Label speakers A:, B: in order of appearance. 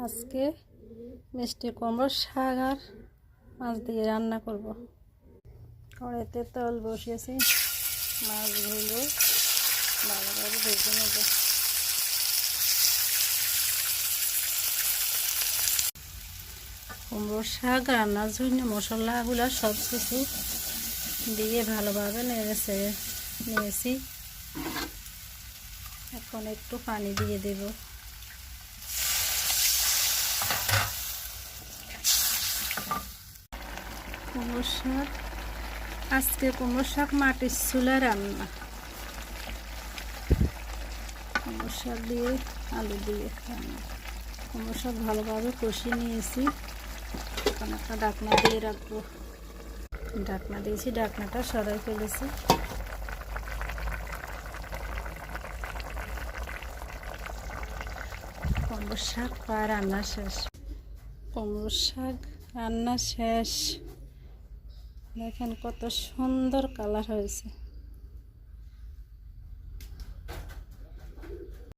A: আজকে মিষ্টি কুমড়োর শাক আর মাছ দিয়ে রান্না করব। কড়াইতে তেল বসিয়েছি, মাছগুলো ভালোভাবে ভেজে নেব। কুমড়োর শাক রান্নার জন্য মশলাগুলো সব কিছু দিয়ে ভালোভাবে নেড়ে নিয়েছি। এখন একটু পানি দিয়ে দেব। কুমড়ো শাক, আজকে কুমড়ো শাক মাটির চুলায় রান্না। কুমড়ো শাক দিয়ে আলু দিয়ে রান্না। কুমড়ো শাক ভালোভাবে কষিয়ে নিয়েছি। এখন একটা ঢাকনা দিয়ে রাখবো। ঢাকনা দিয়েছি, ঢাকনাটা সরাই ফেলেছি। কুমড়ো শাক প্রায় রান্না শেষ। কুমড়ো শাক রান্না শেষ। দেখেন কত সুন্দর কালার হয়েছে।